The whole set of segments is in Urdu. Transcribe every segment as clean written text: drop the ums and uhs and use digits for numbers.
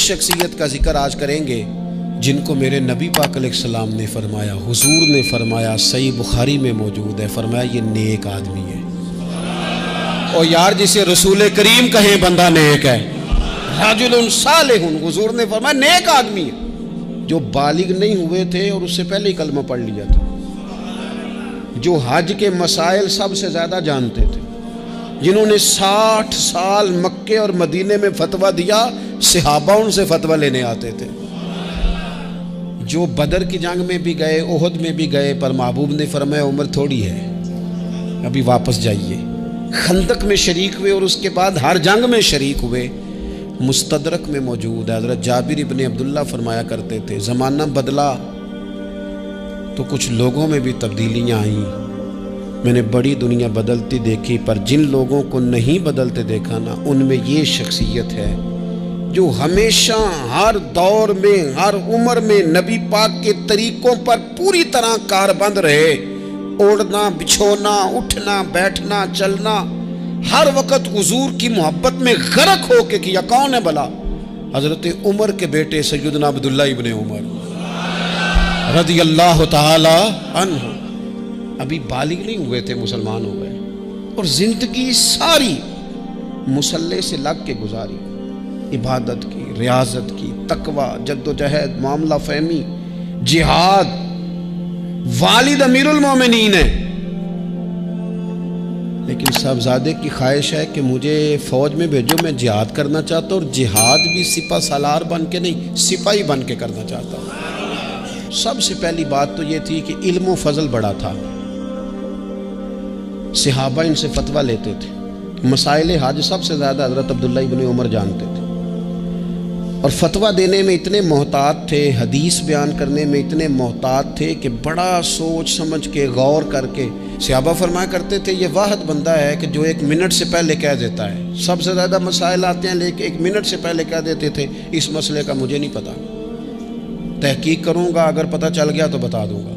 شخصیت کا ذکر آج کریں گے جن کو میرے نبی پاک علیہ السلام نے فرمایا، حضور نے فرمایا، صحیح بخاری میں موجود ہے، فرمایا یہ نیک آدمی ہے۔ اور یار جسے رسول کریم کہیں بندہ نیک ہے، رجل صالح، حضور نے فرمایا نیک آدمی ہے، جو بالغ نہیں ہوئے تھے اور اس سے پہلے ہی کلمہ پڑھ لیا تھا، جو حج کے مسائل سب سے زیادہ جانتے تھے، جنہوں نے 60 سال مکے اور مدینے میں فتویٰ دیا، صحابہ ان سے فتویٰ لینے آتے تھے، جو بدر کی جنگ میں بھی گئے، احد میں بھی گئے، پر محبوب نے فرمایا عمر تھوڑی ہے، ابھی واپس جائیے۔ خندق میں شریک ہوئے اور اس کے بعد ہر جنگ میں شریک ہوئے۔ مستدرک میں موجود ہے، حضرت جابر ابن عبداللہ فرمایا کرتے تھے زمانہ بدلا تو کچھ لوگوں میں بھی تبدیلیاں آئیں، میں نے بڑی دنیا بدلتی دیکھی، پر جن لوگوں کو نہیں بدلتے دیکھا نا، ان میں یہ شخصیت ہے جو ہمیشہ ہر دور میں ہر عمر میں نبی پاک کے طریقوں پر پوری طرح کاربند رہے، اوڑھنا بچھونا اٹھنا بیٹھنا چلنا ہر وقت حضور کی محبت میں غرق ہو کے کیا۔ کون ہے بلا؟ حضرت عمر کے بیٹے سیدنا عبداللہ ابن عمر رضی اللہ تعالی عنہ، ابھی بالغ نہیں ہوئے تھے، مسلمان ہو گئے، اور زندگی ساری مصلے سے لگ کے گزاری، عبادت کی، ریاضت کی، تقوی، جد و جہد، معاملہ فہمی، جہاد۔ والد امیر المومنین ہے، لیکن صاحبزادے کی خواہش ہے کہ مجھے فوج میں بھیجو، میں جہاد کرنا چاہتا ہوں، اور جہاد بھی سپہ سالار بن کے نہیں، سپاہی بن کے کرنا چاہتا ہوں۔ سب سے پہلی بات تو یہ تھی کہ علم و فضل بڑا تھا، صحابہ ان سے فتویٰ لیتے تھے، مسائل حج سب سے زیادہ حضرت عبداللہ ابن عمر جانتے تھے، اور فتویٰ دینے میں اتنے محتاط تھے، حدیث بیان کرنے میں اتنے محتاط تھے کہ بڑا سوچ سمجھ کے غور کر کے صحابہ فرمایا کرتے تھے یہ واحد بندہ ہے کہ جو 1 منٹ سے پہلے کہہ دیتا ہے۔ سب سے زیادہ مسائل آتے ہیں لیکن 1 منٹ سے پہلے کہہ دیتے تھے اس مسئلے کا مجھے نہیں پتا، تحقیق کروں گا، اگر پتہ چل گیا تو بتا دوں گا،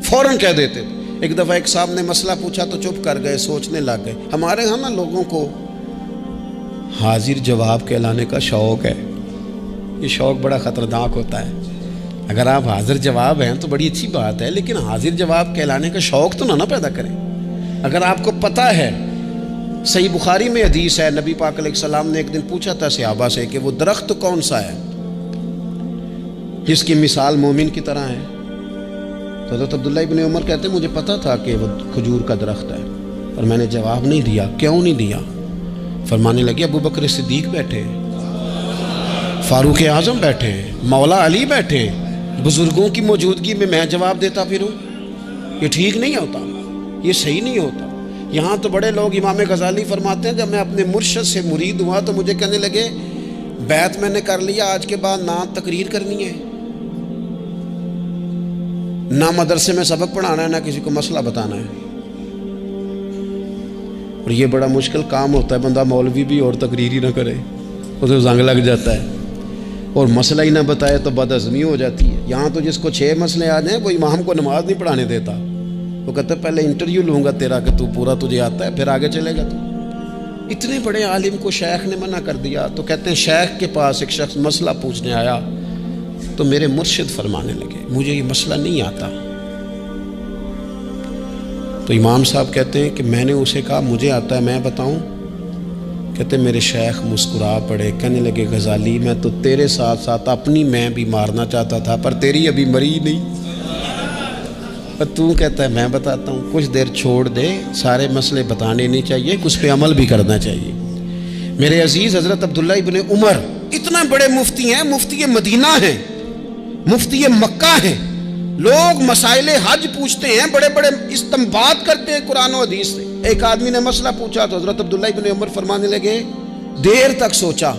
فوراً کہہ دیتے تھے۔ ایک دفعہ ایک صاحب نے مسئلہ پوچھا تو چپ کر گئے، سوچنے لگ گئے۔ ہمارے ہاں نا لوگوں کو حاضر جواب کہلانے کا شوق ہے، یہ شوق بڑا خطرناک ہوتا ہے۔ اگر آپ حاضر جواب ہیں تو بڑی اچھی بات ہے، لیکن حاضر جواب کہلانے کا شوق تو نہ پیدا کریں۔ اگر آپ کو پتہ ہے، صحیح بخاری میں حدیث ہے، نبی پاک علیہ السلام نے ایک دن پوچھا تھا صحابہ سے کہ وہ درخت کون سا ہے جس کی مثال مومن کی طرح ہے؟ تو حضرت عبداللہ ابن عمر کہتے ہیں مجھے پتہ تھا کہ وہ کھجور کا درخت ہے، اور میں نے جواب نہیں دیا۔ کیوں نہیں دیا؟ فرمانے لگے ابو بکر صدیق بیٹھے، فاروق اعظم بیٹھے، مولا علی بیٹھے، بزرگوں کی موجودگی میں جواب دیتا پھروں؟ یہ ٹھیک نہیں ہوتا، یہ صحیح نہیں ہوتا۔ یہاں تو بڑے لوگ، امام غزالی فرماتے ہیں جب میں اپنے مرشد سے مرید ہوا تو مجھے کہنے لگے بیعت میں نے کر لیا، آج کے بعد نہ تقریر کرنی ہے، نہ مدرسے میں سبق پڑھانا ہے، نہ کسی کو مسئلہ بتانا ہے۔ اور یہ بڑا مشکل کام ہوتا ہے، بندہ مولوی بھی اور تقریر ہی نہ کرے، اسے زنگ لگ جاتا ہے، اور مسئلہ ہی نہ بتائے تو بدعزمی ہو جاتی ہے۔ یہاں تو جس کو 6 مسئلے آ جائیں وہ امام کو نماز نہیں پڑھانے دیتا، وہ کہتا ہے پہلے انٹرویو لوں گا تیرا کہ تو پورا تجھے آتا ہے پھر آگے چلے گا تو۔ اتنے بڑے عالم کو شیخ نے منع کر دیا، تو کہتے ہیں شیخ کے پاس ایک شخص مسئلہ پوچھنے آیا تو میرے مرشد فرمانے لگے مجھے یہ مسئلہ نہیں آتا۔ تو امام صاحب کہتے ہیں کہ میں نے اسے کہا مجھے آتا ہے، میں بتاؤں؟ کہتے میرے شیخ مسکرا پڑے، کہنے لگے غزالی میں تو تیرے ساتھ ساتھ اپنی میں بھی مارنا چاہتا تھا، پر تیری ابھی مری نہیں، پر تو کہتا ہے میں بتاتا ہوں۔ کچھ دیر چھوڑ دے، سارے مسئلے بتانے نہیں چاہیے، کچھ پہ عمل بھی کرنا چاہیے۔ میرے عزیز حضرت عبداللہ ابن عمر اتنا بڑے مفتی ہیں، مفتی مدینہ ہیں، مفتی مکہ ہیں، لوگ مسائل حج پوچھتے ہیں، بڑے بڑے استنباط کرتے ہیں قرآن و حدیث سے۔ ایک آدمی نے مسئلہ پوچھا تو حضرت عبداللہ ابن عمر فرمانے لگے دیر تک سوچا،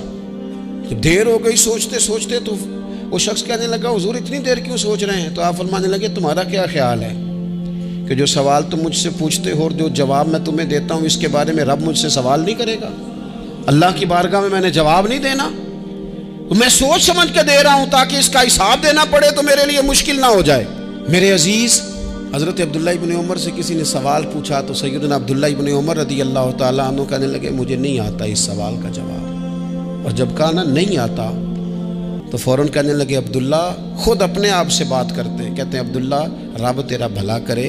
دیر ہو گئی سوچتے سوچتے، تو وہ شخص کہنے لگا حضور اتنی دیر کیوں سوچ رہے ہیں؟ تو آپ فرمانے لگے تمہارا کیا خیال ہے کہ جو سوال تم مجھ سے پوچھتے ہو اور جو جواب میں تمہیں دیتا ہوں اس کے بارے میں رب مجھ سے سوال نہیں کرے گا؟ اللہ کی بارگاہ میں نے جواب نہیں دینا، تو میں سوچ سمجھ کے دے رہا ہوں تاکہ اس کا حساب دینا پڑے تو میرے لیے مشکل نہ ہو جائے۔ میرے عزیز حضرت عبداللہ ابن عمر سے کسی نے سوال پوچھا تو سیدنا عبداللہ ابن عمر رضی اللہ تعالیٰ عنہ کہنے لگے مجھے نہیں آتا اس سوال کا جواب، اور جب کہا نا نہیں آتا تو فوراً کہنے لگے عبداللہ، خود اپنے آپ سے بات کرتے ہیں، کہتے ہیں عبداللہ رب تیرا بھلا کرے،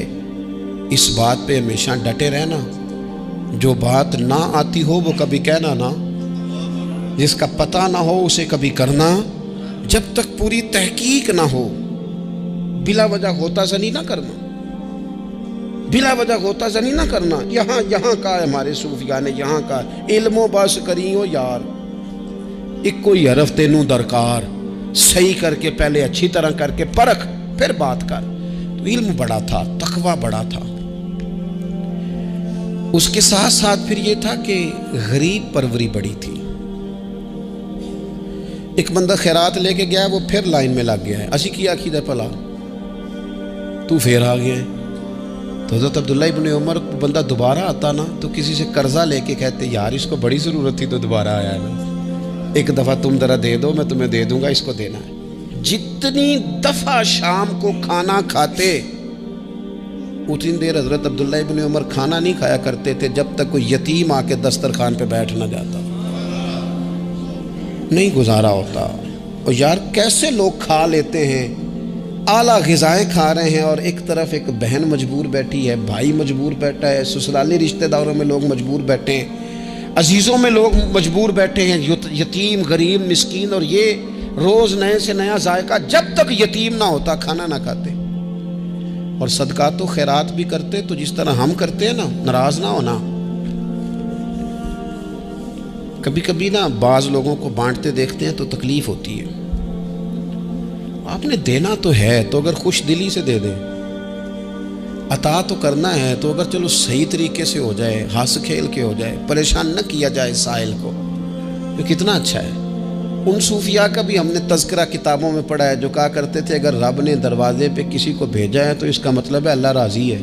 اس بات پہ ہمیشہ ڈٹے رہنا، جو بات نہ آتی ہو وہ کبھی کہنا نہ، جس کا پتہ نہ ہو اسے کبھی کرنا، جب تک پوری تحقیق نہ ہو بلا وجہ غوطہ زنی نہ کرنا، بلا وجہ غوطہ زنی نہ کرنا۔ یہاں کا ہے ہمارے صوفیاء نے، یہاں کا علم و بس کری ہو یار، ایک کوئی حرف تینوں درکار، صحیح کر کے پہلے اچھی طرح کر کے پرکھ پھر بات کر۔ تو علم بڑا تھا، تقوی بڑا تھا۔ اس کے ساتھ ساتھ پھر یہ تھا کہ غریب پروری بڑی تھی۔ ایک بندہ خیرات لے کے گیا، وہ پھر لائن میں لگ گیا ہے، اسی کیا کیدہ پلا تو پھر آ گیا ہے۔ تو حضرت عبداللہ ابن عمر بندہ دوبارہ آتا نا تو کسی سے قرضہ لے کے کہتے یار اس کو بڑی ضرورت تھی تو دوبارہ آیا ہے نا، ایک دفعہ تم ذرا دے دو، میں تمہیں دے دوں گا، اس کو دینا ہے۔ جتنی دفعہ شام کو کھانا کھاتے اتنی دیر حضرت عبداللہ ابن عمر کھانا نہیں کھایا کرتے تھے جب تک کوئی یتیم آ کے دسترخوان پہ بیٹھ نہ جاتا، نہیں گزارا ہوتا۔ اور یار کیسے لوگ کھا لیتے ہیں، اعلیٰ غذائیں کھا رہے ہیں، اور ایک طرف ایک بہن مجبور بیٹھی ہے، بھائی مجبور بیٹھا ہے، سسرالی رشتہ داروں میں لوگ مجبور بیٹھے ہیں، عزیزوں میں لوگ مجبور بیٹھے ہیں، یتیم غریب مسکین، اور یہ روز نئے سے نیا ذائقہ، جب تک یتیم نہ ہوتا کھانا نہ کھاتے۔ اور صدقات و خیرات بھی کرتے تو جس طرح ہم کرتے ہیں نا، ناراض نہ ہونا۔ کبھی کبھی نا بعض لوگوں کو بانٹتے دیکھتے ہیں تو تکلیف ہوتی ہے، آپ نے دینا تو ہے تو اگر خوش دلی سے دے دیں، عطا تو کرنا ہے تو اگر چلو صحیح طریقے سے ہو جائے، ہنس کھیل کے ہو جائے، پریشان نہ کیا جائے سائل کو، تو کتنا اچھا ہے۔ ان صوفیاء کا بھی ہم نے تذکرہ کتابوں میں پڑھا ہے جو کہا کرتے تھے اگر رب نے دروازے پہ کسی کو بھیجا ہے تو اس کا مطلب ہے اللہ راضی ہے،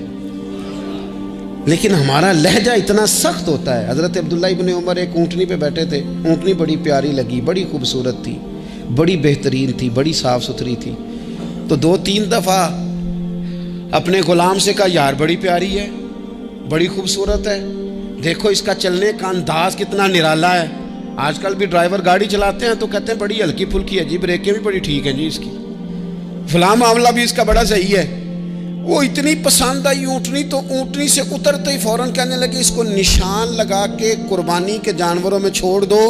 لیکن ہمارا لہجہ اتنا سخت ہوتا ہے۔ حضرت عبداللہ ابن عمر ایک اونٹنی پہ بیٹھے تھے، اونٹنی بڑی پیاری لگی، بڑی خوبصورت تھی، بڑی بہترین تھی، بڑی صاف ستھری تھی، تو 2-3 دفعہ اپنے غلام سے کہا یار بڑی پیاری ہے، بڑی خوبصورت ہے، دیکھو اس کا چلنے کا انداز کتنا نرالا ہے۔ آج کل بھی ڈرائیور گاڑی چلاتے ہیں تو کہتے ہیں بڑی ہلکی پھلکی ہے جی، بریکیں بھی بڑی ٹھیک ہیں جی اس کی، فلاں معاملہ بھی اس کا بڑا صحیح ہے۔ وہ اتنی پسند آئی اونٹنی تو اونٹنی سے اترتے ہی فوراً کہنے لگے اس کو نشان لگا کے قربانی کے جانوروں میں چھوڑ دو،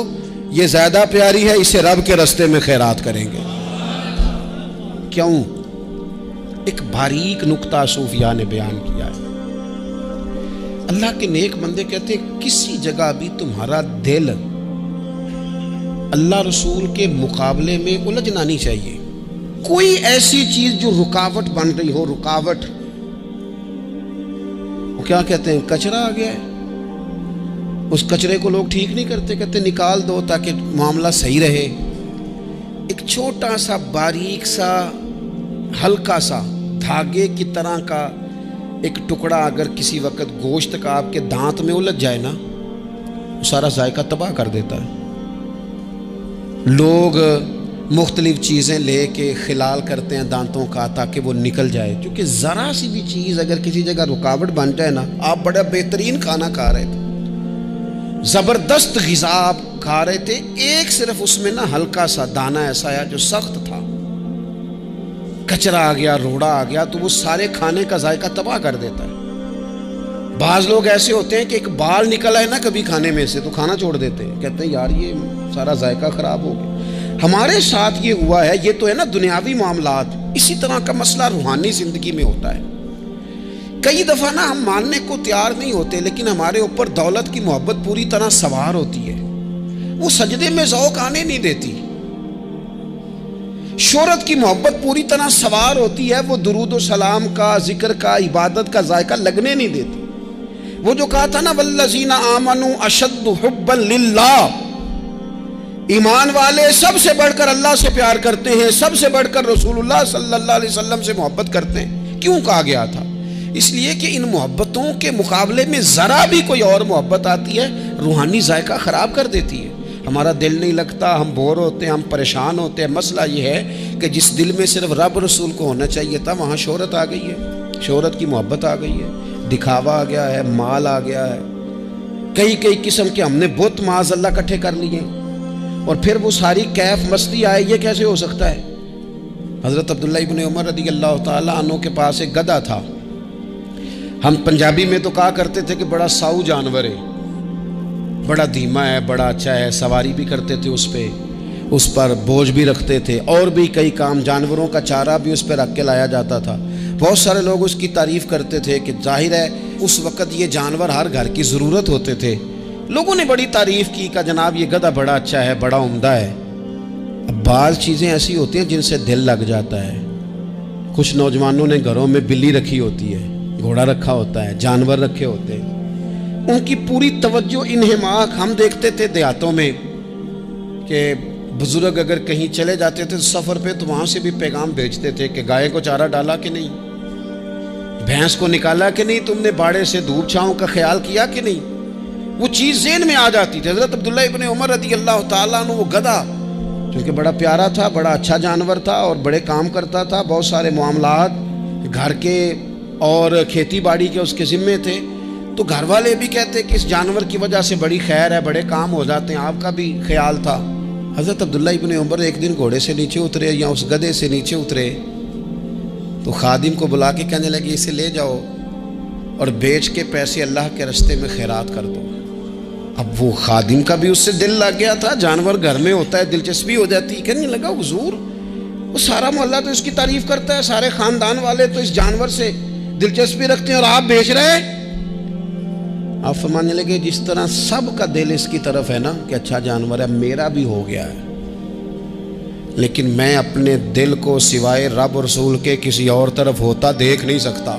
یہ زیادہ پیاری ہے، اسے رب کے رستے میں خیرات کریں گے۔ کیوں؟ ایک باریک نکتہ صوفیاء نے بیان کیا ہے۔ اللہ کے نیک بندے کہتے ہیں کسی جگہ بھی تمہارا دل اللہ رسول کے مقابلے میں الجھنا نہیں چاہیے۔ کوئی ایسی چیز جو رکاوٹ بن رہی ہو، رکاوٹ، وہ کیا کہتے ہیں کچرا آ گیا ہے، اس کچرے کو لوگ ٹھیک نہیں کرتے، کہتے نکال دو تاکہ معاملہ صحیح رہے۔ ایک چھوٹا سا باریک سا ہلکا سا دھاگے کی طرح کا ایک ٹکڑا اگر کسی وقت گوشت کا آپ کے دانت میں الجھ جائے نا، وہ سارا ذائقہ تباہ کر دیتا ہے۔ لوگ مختلف چیزیں لے کے خلال کرتے ہیں دانتوں کا تاکہ وہ نکل جائے، کیونکہ ذرا سی بھی چیز اگر کسی جگہ رکاوٹ بن جائے نا، آپ بڑا بہترین کھانا کھا رہے تھے، زبردست غذا آپ کھا رہے تھے، ایک صرف اس میں نا ہلکا سا دانہ ایسا ہے جو سخت تھا، کچرا آ گیا، روڑا آ گیا، تو وہ سارے کھانے کا ذائقہ تباہ کر دیتا ہے۔ بعض لوگ ایسے ہوتے ہیں کہ ایک بال نکل آئے نا کبھی کھانے میں سے تو کھانا چھوڑ دیتے ہیں، کہتے ہیں یار یہ سارا ذائقہ خراب ہو گیا۔ ہمارے ساتھ یہ ہوا ہے، یہ تو ہے نا دنیاوی معاملات، اسی طرح کا مسئلہ روحانی زندگی میں ہوتا ہے۔ کئی دفعہ نا ہم ماننے کو تیار نہیں ہوتے، لیکن ہمارے اوپر دولت کی محبت پوری طرح سوار ہوتی ہے، وہ سجدے میں ذوق آنے نہیں دیتی۔ شہرت کی محبت پوری طرح سوار ہوتی ہے، وہ درود و سلام کا، ذکر کا، عبادت کا ذائقہ لگنے نہیں دیتی۔ وہ جو کہا تھا نا والذین آمنوا اشد حبا للہ، ایمان والے سب سے بڑھ کر اللہ سے پیار کرتے ہیں، سب سے بڑھ کر رسول اللہ صلی اللہ علیہ وسلم سے محبت کرتے ہیں۔ کیوں کہا گیا تھا؟ اس لیے کہ ان محبتوں کے مقابلے میں ذرا بھی کوئی اور محبت آتی ہے روحانی ذائقہ خراب کر دیتی ہے، ہمارا دل نہیں لگتا، ہم بور ہوتے ہیں، ہم پریشان ہوتے ہیں۔ مسئلہ یہ ہے کہ جس دل میں صرف رب رسول کو ہونا چاہیے تھا وہاں شہرت آ گئی ہے، شہرت کی محبت آ گئی ہے، دکھاوا آ گیا ہے، مال آ گیا ہے، کئی قسم کے ہم نے بت معاذ اللہ اکٹھے کر لیے، اور پھر وہ ساری کیف مستی آئے، یہ کیسے ہو سکتا ہے؟ حضرت عبداللہ ابن عمر رضی اللہ تعالیٰ عنہ کے پاس ایک گدھا تھا. ہم پنجابی میں تو کہا کرتے تھے کہ بڑا ساؤ جانور ہے، بڑا دھیما ہے، بڑا اچھا ہے، سواری بھی کرتے تھے اس پہ، اس پر بوجھ بھی رکھتے تھے، اور بھی کئی کام، جانوروں کا چارہ بھی اس پہ رکھ کے لایا جاتا تھا. بہت سارے لوگ اس کی تعریف کرتے تھے کہ ظاہر ہے اس وقت یہ جانور ہر گھر کی ضرورت ہوتے تھے. لوگوں نے بڑی تعریف کی کہ جناب یہ گدھا بڑا اچھا ہے، بڑا عمدہ ہے. اب بعض چیزیں ایسی ہوتی ہیں جن سے دل لگ جاتا ہے. کچھ نوجوانوں نے گھروں میں بلی رکھی ہوتی ہے، گھوڑا رکھا ہوتا ہے، جانور رکھے ہوتے ہیں، ان کی پوری توجہ انہماک. ہم دیکھتے تھے دیہاتوں میں کہ بزرگ اگر کہیں چلے جاتے تھے سفر پہ تو وہاں سے بھی پیغام بھیجتے تھے کہ گائے کو چارہ ڈالا کہ نہیں، بھینس کو نکالا کہ نہیں، تم نے باڑے سے دھوپ چھاؤں کا خیال کیا کہ نہیں. وہ چیز ذہن میں آ جاتی تھی. حضرت عبداللہ ابن عمر رضی اللہ تعالیٰ عنہ وہ گدھا کیونکہ بڑا پیارا تھا، بڑا اچھا جانور تھا اور بڑے کام کرتا تھا، بہت سارے معاملات گھر کے اور کھیتی باڑی کے اس کے ذمے تھے، تو گھر والے بھی کہتے کہ اس جانور کی وجہ سے بڑی خیر ہے، بڑے کام ہو جاتے ہیں. آپ کا بھی خیال تھا. حضرت عبداللہ ابن عمر ایک دن گھوڑے سے نیچے اترے یا اس گدھے سے نیچے اترے تو خادم کو بلا کے کہنے لگے اسے لے جاؤ اور بیچ کے پیسے اللہ کے راستے میں خیرات کر دو. اب وہ خادم کا بھی اس سے دل لگ گیا تھا، جانور گھر میں ہوتا ہے دلچسپی ہو جاتی. کہنے لگا حضور وہ سارا محلہ تو اس کی تعریف کرتا ہے، سارے خاندان والے تو اس جانور سے دلچسپی رکھتے ہیں اور آپ بیچ رہے ہیں. آپ فرمانے لگے جس طرح سب کا دل اس کی طرف ہے نا کہ اچھا جانور ہے، میرا بھی ہو گیا ہے، لیکن میں اپنے دل کو سوائے رب رسول کے کسی اور طرف ہوتا دیکھ نہیں سکتا.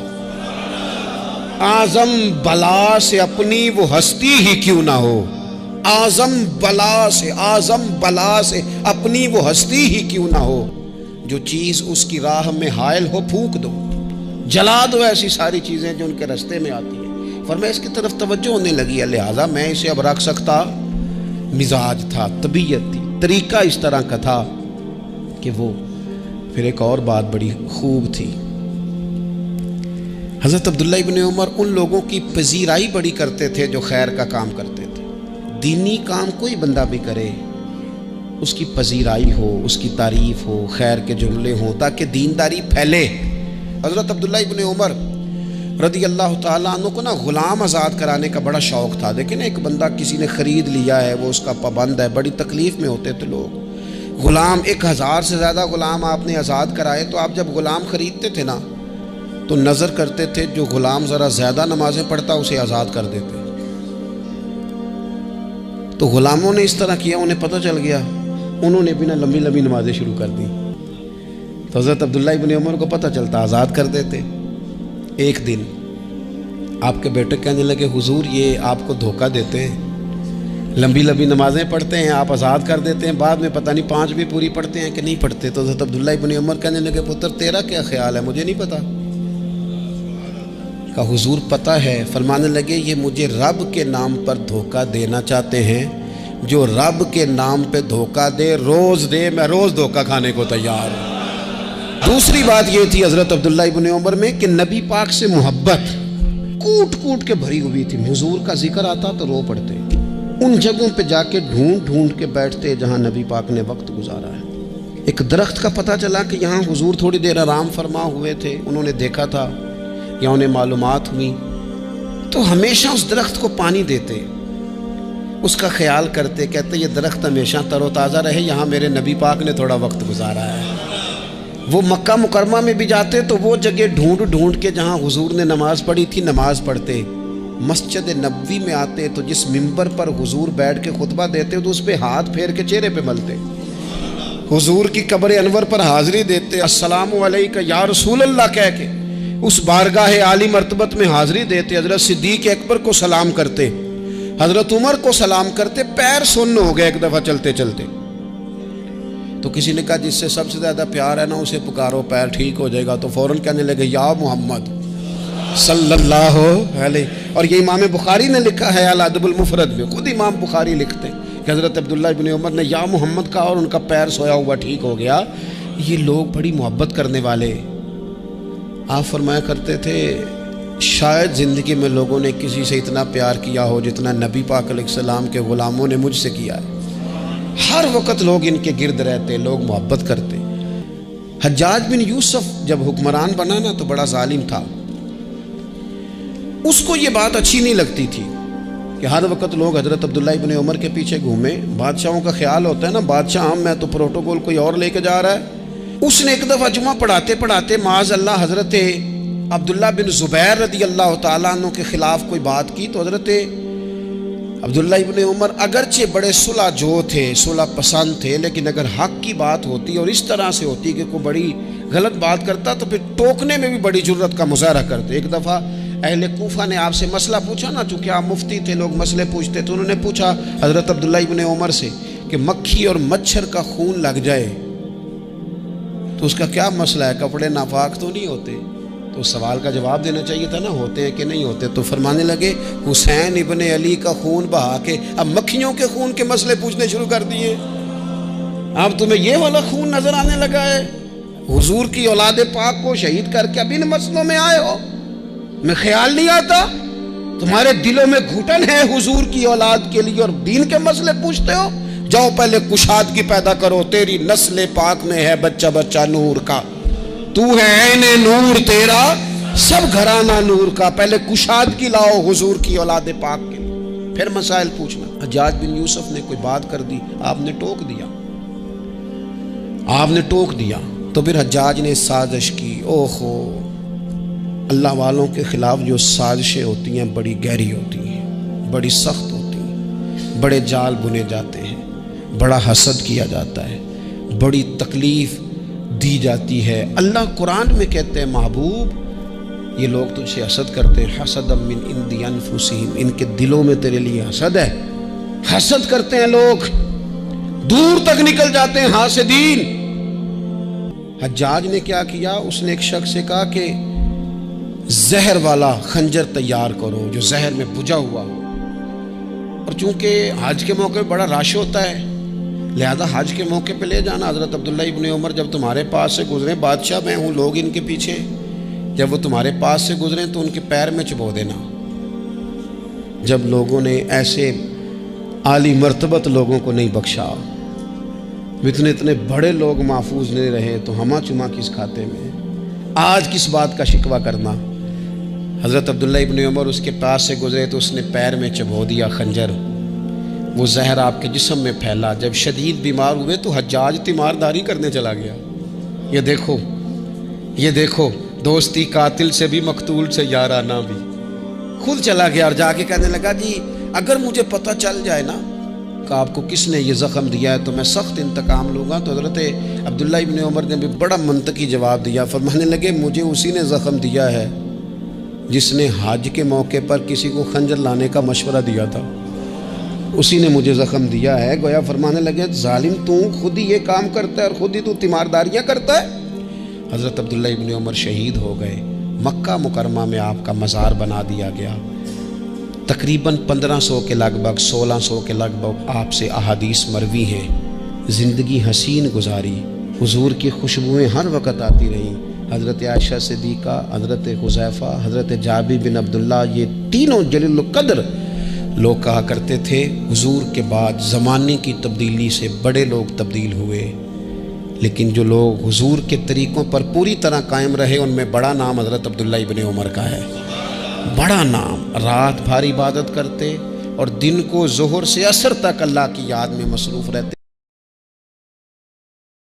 اعظم بلا سے اپنی وہ ہستی ہی کیوں نہ ہو، اعظم بلا سے اپنی وہ ہستی ہی کیوں نہ ہو. جو چیز اس کی راہ میں حائل ہو پھونک دو، جلا دو ایسی ساری چیزیں جو ان کے راستے میں آتی ہیں. فرمایا اس کی طرف توجہ ہونے لگی ہے، لہٰذا میں اسے اب رکھ سکتا. مزاج تھا، طبیعت تھی، طریقہ اس طرح کا تھا کہ وہ. پھر ایک اور بات بڑی خوب تھی، حضرت عبداللہ ابن عمر ان لوگوں کی پذیرائی بڑی کرتے تھے جو خیر کا کام کرتے تھے. دینی کام کوئی بندہ بھی کرے اس کی پذیرائی ہو، اس کی تعریف ہو، خیر کے جملے ہوں تاکہ دینداری پھیلے. حضرت عبداللہ ابن عمر رضی اللہ تعالیٰ عنہ کو نا غلام آزاد کرانے کا بڑا شوق تھا. دیکھیں ایک بندہ کسی نے خرید لیا ہے، وہ اس کا پابند ہے، بڑی تکلیف میں ہوتے تھے لوگ. غلام 1000 سے زیادہ غلام آپ نے آزاد کرائے تو آپ جب غلام خریدتے تھے نا تو نظر کرتے تھے جو غلام ذرا زیادہ نمازیں پڑھتا اسے آزاد کر دیتے. تو غلاموں نے اس طرح کیا، انہیں پتہ چل گیا، انہوں نے بھی نا لمبی لمبی نمازیں شروع کر دی. تو حضرت عبداللہ ابن عمر کو پتہ چلتا، آزاد کر دیتے. ایک دن آپ کے بیٹے کہنے لگے حضور یہ آپ کو دھوکہ دیتے ہیں، لمبی لمبی نمازیں پڑھتے ہیں، آپ آزاد کر دیتے ہیں، بعد میں پتہ نہیں 5 بھی پوری پڑھتے ہیں کہ نہیں پڑھتے. تو حضرت عبداللہ ابن عمر کہنے لگے پتر تیرا کیا خیال ہے، مجھے نہیں پتہ. کہا حضور پتہ ہے. فرمانے لگے یہ مجھے رب کے نام پر دھوکہ دینا چاہتے ہیں، جو رب کے نام پہ دھوکہ دے روز دے، میں روز دھوکہ کھانے کو تیار ہوں. دوسری بات یہ تھی حضرت عبداللہ ابن عمر میں کہ نبی پاک سے محبت کوٹ کوٹ کے بھری ہوئی تھی. حضور کا ذکر آتا تو رو پڑتے، ان جگہوں پہ جا کے ڈھونڈ ڈھونڈ کے بیٹھتے جہاں نبی پاک نے وقت گزارا ہے. ایک درخت کا پتہ چلا کہ یہاں حضور تھوڑی دیر آرام فرما ہوئے تھے، انہوں نے دیکھا تھا یا انہیں معلومات ہوئی تو ہمیشہ اس درخت کو پانی دیتے، اس کا خیال کرتے، کہتے یہ درخت ہمیشہ تر و تازہ رہے، یہاں میرے نبی پاک نے تھوڑا وقت گزارا ہے. وہ مکہ مکرمہ میں بھی جاتے تو وہ جگہ ڈھونڈ ڈھونڈ کے جہاں حضور نے نماز پڑھی تھی نماز پڑھتے. مسجد نبوی میں آتے تو جس ممبر پر حضور بیٹھ کے خطبہ دیتے تو اس پہ ہاتھ پھیر کے چہرے پہ ملتے. حضور کی قبر انور پر حاضری دیتے، السلام علیکہ یا رسول اللہ کہہ کے اس بارگاہ عالی مرتبت میں حاضری دیتے. حضرت صدیق اکبر کو سلام کرتے، حضرت عمر کو سلام کرتے. پیر سن ہو گئے ایک دفعہ چلتے چلتے تو کسی نے کہا جس سے سب سے زیادہ پیار ہے نا اسے پکارو، پیر ٹھیک ہو جائے گا. تو فوراً کہنے لگے یا محمد صلی اللہ علیہ. اور یہ امام بخاری نے لکھا ہے الادب المفرد میں، خود امام بخاری لکھتے ہیں کہ حضرت عبداللہ ابن عمر نے یا محمد کہا اور ان کا پیر سویا ہوا ٹھیک ہو گیا. یہ لوگ بڑی محبت کرنے والے. آپ فرمایا کرتے تھے شاید زندگی میں لوگوں نے کسی سے اتنا پیار کیا ہو جتنا نبی پاک علیہ السلام کے غلاموں نے مجھ سے کیا ہے. ہر وقت لوگ ان کے گرد رہتے، لوگ محبت کرتے۔ حجاج بن یوسف جب حکمران بنا نا تو بڑا ظالم تھا، اس کو یہ بات اچھی نہیں لگتی تھی کہ ہر وقت لوگ حضرت عبداللہ ابن عمر کے پیچھے گھومیں۔ بادشاہوں کا خیال ہوتا ہے نا، بادشاہ ہم، میں تو پروٹوکول کوئی اور لے کے جا رہا ہے۔ اس نے ایک دفعہ جمعہ پڑھاتے پڑھاتے معاذ اللہ حضرت عبداللہ بن زبیر رضی اللہ تعالیٰ عنہ کے خلاف کوئی بات کی، تو حضرت عبداللہ ابن عمر اگرچہ بڑے صلح جو تھے، صلح پسند تھے، لیکن اگر حق کی بات ہوتی اور اس طرح سے ہوتی کہ کوئی بڑی غلط بات کرتا تو پھر ٹوکنے میں بھی بڑی جرت کا مظاہرہ کرتے۔ ایک دفعہ اہل کوفہ نے آپ سے مسئلہ پوچھا نا، چونکہ آپ مفتی تھے، لوگ مسئلے پوچھتے، تو انہوں نے پوچھا حضرت عبداللہ ابن عمر سے کہ مکھی اور مچھر کا خون لگ جائے تو اس کا کیا مسئلہ ہے، کپڑے ناپاک تو نہیں ہوتے؟ تو سوال کا جواب دینا چاہیے تھا نا، ہوتے ہیں کہ نہیں ہوتے؟ تو فرمانے لگے حسین ابن علی کا خون بہا کے اب مکھیوں کے خون کے مسئلے پوچھنے شروع کر دیے۔ اب تمہیں یہ والا خون نظر آنے لگا ہے؟ حضور کی اولاد پاک کو شہید کر کے اب ان مسئلوں میں آئے ہو؟ میں خیال نہیں آتا تمہارے دلوں میں گھٹن ہے حضور کی اولاد کے لیے اور دین کے مسئلے پوچھتے ہو؟ جاؤ پہلے کشادگی پیدا کرو، تیری نسل پاک میں ہے بچہ بچہ نور کا، تو ہے عین نور تیرا سب گھرانہ نور کا، پہلے کشادگی لاؤ حضور کی اولاد پاک کے لیے، پھر مسائل پوچھنا۔ حجاج بن یوسف نے کوئی بات کر دی، آپ نے ٹوک دیا، آپ نے ٹوک دیا، تو پھر حجاج نے سازش کی۔ اوہو، اللہ والوں کے خلاف جو سازشیں ہوتی ہیں بڑی گہری ہوتی ہیں، بڑی سخت ہوتی ہیں، بڑے جال بنے جاتے ہیں، بڑا حسد کیا جاتا ہے، بڑی تکلیف دی جاتی ہے۔ اللہ قرآن میں کہتے ہیں محبوب یہ لوگ تجھ سے حسد کرتے ہیں، حسد من عند انفسہم، ان کے دلوں میں تیرے لیے حسد ہے، حسد کرتے ہیں لوگ، دور تک نکل جاتے ہیں حاسدین۔ حجاج نے کیا کیا؟ اس نے ایک شخص سے کہا کہ زہر والا خنجر تیار کرو جو زہر میں بجھا ہوا ہو، اور چونکہ حج کے موقع پہ بڑا رش ہوتا ہے لہذا حج کے موقع پہ لے جانا۔ حضرت عبداللہ ابن عمر جب تمہارے پاس سے گزریں، بادشاہ میں ہوں، لوگ ان کے پیچھے، جب وہ تمہارے پاس سے گزریں تو ان کے پیر میں چبو دینا۔ جب لوگوں نے ایسے عالی مرتبت لوگوں کو نہیں بخشا، اتنے بڑے لوگ محفوظ نہیں رہے تو ہمہ چما کس کھاتے میں؟ آج کس بات کا شکوہ کرنا؟ حضرت عبداللہ ابن عمر اس کے پاس سے گزرے تو اس نے پیر میں چبو دیا خنجر، وہ زہر آپ کے جسم میں پھیلا۔ جب شدید بیمار ہوئے تو حجاج تیمارداری کرنے چلا گیا۔ یہ دیکھو، یہ دیکھو، دوستی قاتل سے بھی مقتول سے یارانہ بھی، خود چلا گیا اور جا کے کہنے لگا جی اگر مجھے پتہ چل جائے نا کہ آپ کو کس نے یہ زخم دیا ہے تو میں سخت انتقام لوں گا۔ تو حضرت عبداللہ ابن عمر نے بھی بڑا منطقی جواب دیا، فرمانے لگے مجھے اسی نے زخم دیا ہے جس نے حج کے موقع پر کسی کو خنجر لانے کا مشورہ دیا تھا، اسی نے مجھے زخم دیا ہے۔ گویا فرمانے لگے ظالم تو خود ہی یہ کام کرتا ہے اور خود ہی تو تیمارداریاں کرتا ہے۔ حضرت عبداللہ ابن عمر شہید ہو گئے، مکہ مکرمہ میں آپ کا مزار بنا دیا گیا۔ تقریباً 1500 کے لگ بھگ 1600 کے لگ بھگ آپ سے احادیث مروی ہیں۔ زندگی حسین گزاری، حضور کی خوشبوئیں ہر وقت آتی رہیں۔ حضرت عائشہ صدیقہ، حضرت حذیفہ، حضرت جابر بن عبداللہ، یہ تینوں جلیل القدر لوگ کہا کرتے تھے حضور کے بعد زمانے کی تبدیلی سے بڑے لوگ تبدیل ہوئے، لیکن جو لوگ حضور کے طریقوں پر پوری طرح قائم رہے ان میں بڑا نام حضرت عبداللہ ابن عمر کا ہے، بڑا نام۔ رات بھر عبادت کرتے اور دن کو ظہر سے عصر تک اللہ کی یاد میں مصروف رہتے۔